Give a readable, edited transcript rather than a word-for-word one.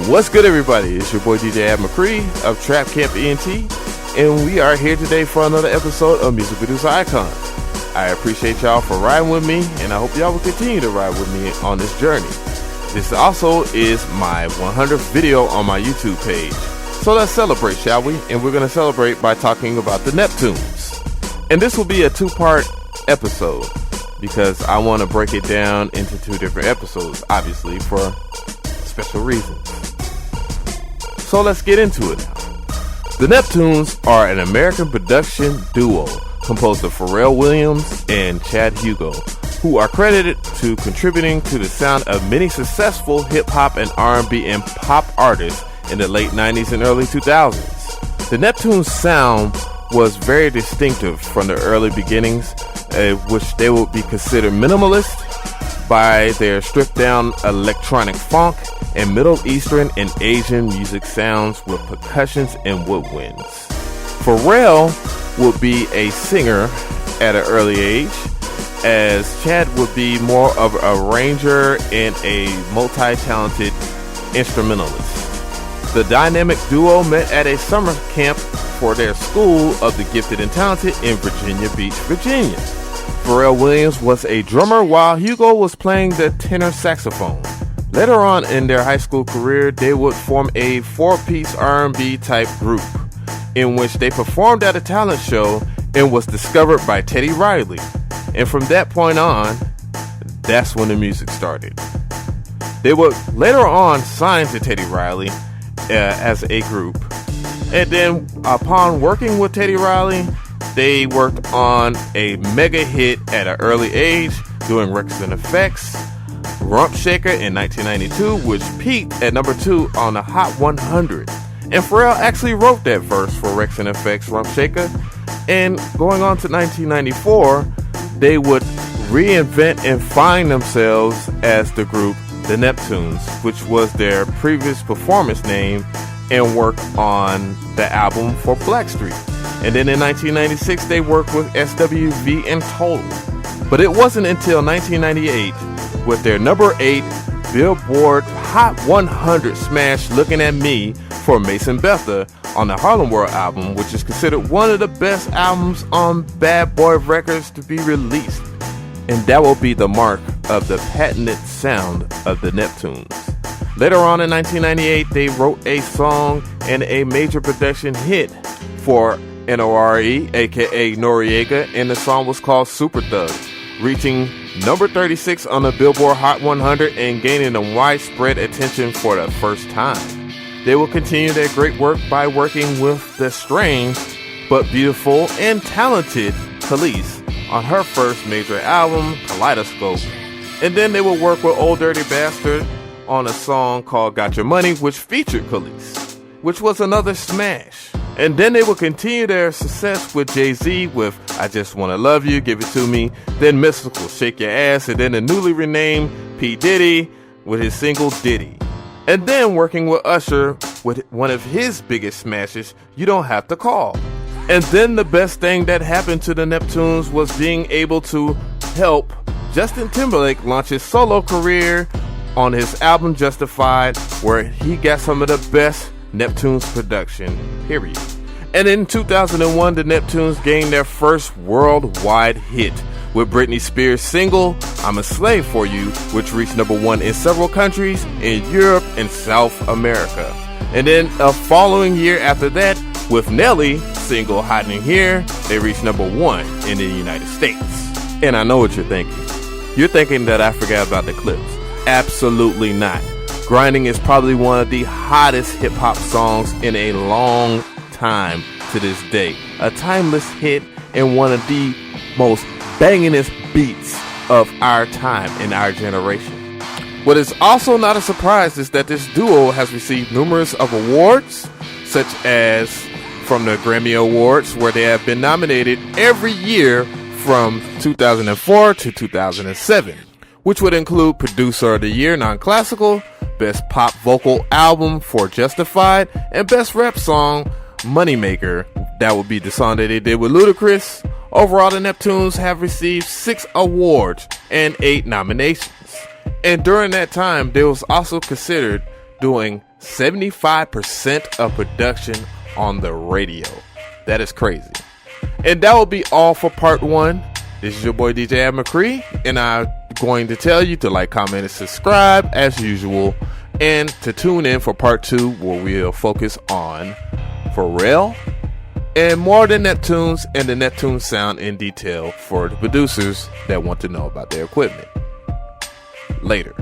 What's good, everybody? It's your boy DJ Ad McCree of Trap Camp ENT, and we are here today for another episode of Music Producer Icons. I appreciate y'all for riding with me, and I hope y'all will continue to ride with me on this journey. This also is my 100th video on my YouTube page. So let's celebrate, shall we? And we're going to celebrate by talking about the Neptunes. And this will be a two-part episode because I want to break it down into two different episodes, obviously, for special reasons. So let's get into it now. The Neptunes are an American production duo composed of Pharrell Williams and Chad Hugo, who are credited to contributing to the sound of many successful hip-hop and R&B and pop artists in the late 90s and early 2000s. The Neptunes' sound was very distinctive from the early beginnings, which they would be considered minimalist by their stripped-down electronic funk and Middle Eastern and Asian music sounds with percussions and woodwinds. Pharrell would be a singer at an early age, as Chad would be more of an arranger and a multi-talented instrumentalist. The dynamic duo met at a summer camp for their School of the Gifted and Talented in Virginia Beach, Virginia. Pharrell Williams was a drummer while Hugo was playing the tenor saxophone. Later on in their high school career, they would form a four-piece R&B type group in which they performed at a talent show and was discovered by Teddy Riley. And from that point on, that's when the music started. They would later on sign to Teddy Riley as a group. And then upon working with Teddy Riley, they worked on a mega hit at an early age, doing Records and Effects, Rump Shaker in 1992, which peaked at number 2 on the Hot 100. And Pharrell actually wrote that verse for Records and Effects, Rump Shaker. And going on to 1994, they would reinvent and find themselves as the group The Neptunes, which was their previous performance name, and work on the album for Blackstreet. And then in 1996, they worked with SWV and Total. But it wasn't until 1998, with their number 8 Billboard Hot 100 smash Looking at Me for Mason Betha on the Harlem World album, which is considered one of the best albums on Bad Boy Records to be released. And that will be the mark of the patented sound of the Neptunes. Later on in 1998, they wrote a song and a major production hit for Nore, aka Noriega, and the song was called Super Thug, reaching number 36 on the Billboard Hot 100 and gaining a widespread attention for the first time. They will continue their great work by working with the strange but beautiful and talented Khalees on her first major album, Kaleidoscope. And then they will work with Old Dirty Bastard on a song called Got Your Money, which featured Khalees, which was another smash. And then they will continue their success with Jay-Z with I Just Wanna Love You, Give It To Me, then Mystical, Shake Your Ass, and then the newly renamed P. Diddy with his single Diddy. And then working with Usher with one of his biggest smashes, You Don't Have to Call. And then the best thing that happened to the Neptunes was being able to help Justin Timberlake launch his solo career on his album Justified, where he got some of the best Neptunes production, period. And in 2001, the Neptunes gained their first worldwide hit with Britney Spears' single, I'm a Slave for You, which reached number 1 in several countries in Europe and South America. And then a following year after that, with Nelly's single Hot in Here, they reached number 1 in the United States. And I know what you're thinking. You're thinking that I forgot about the clips. Absolutely not. Grinding is probably one of the hottest hip-hop songs in a long time to this day. A timeless hit and one of the most bangingest beats of our time in our generation. What is also not a surprise is that this duo has received numerous of awards, such as from the Grammy Awards, where they have been nominated every year from 2004 to 2007, which would include Producer of the Year Non-Classical, Best Pop Vocal Album for Justified, and Best Rap Song Moneymaker. That would be the song that they did with Ludacris. Overall, the Neptunes have received 6 awards and 8 nominations. And during that time, they was also considered doing 75% of production on the radio. That is crazy. And that will be all for part 1. This is your boy DJ Ad McCree, and I'm going to tell you to like, comment, and subscribe as usual, and to tune in for part 2, where we'll focus on Pharrell and more than Neptunes and the Neptunes sound in detail for the producers that want to know about their equipment. Later.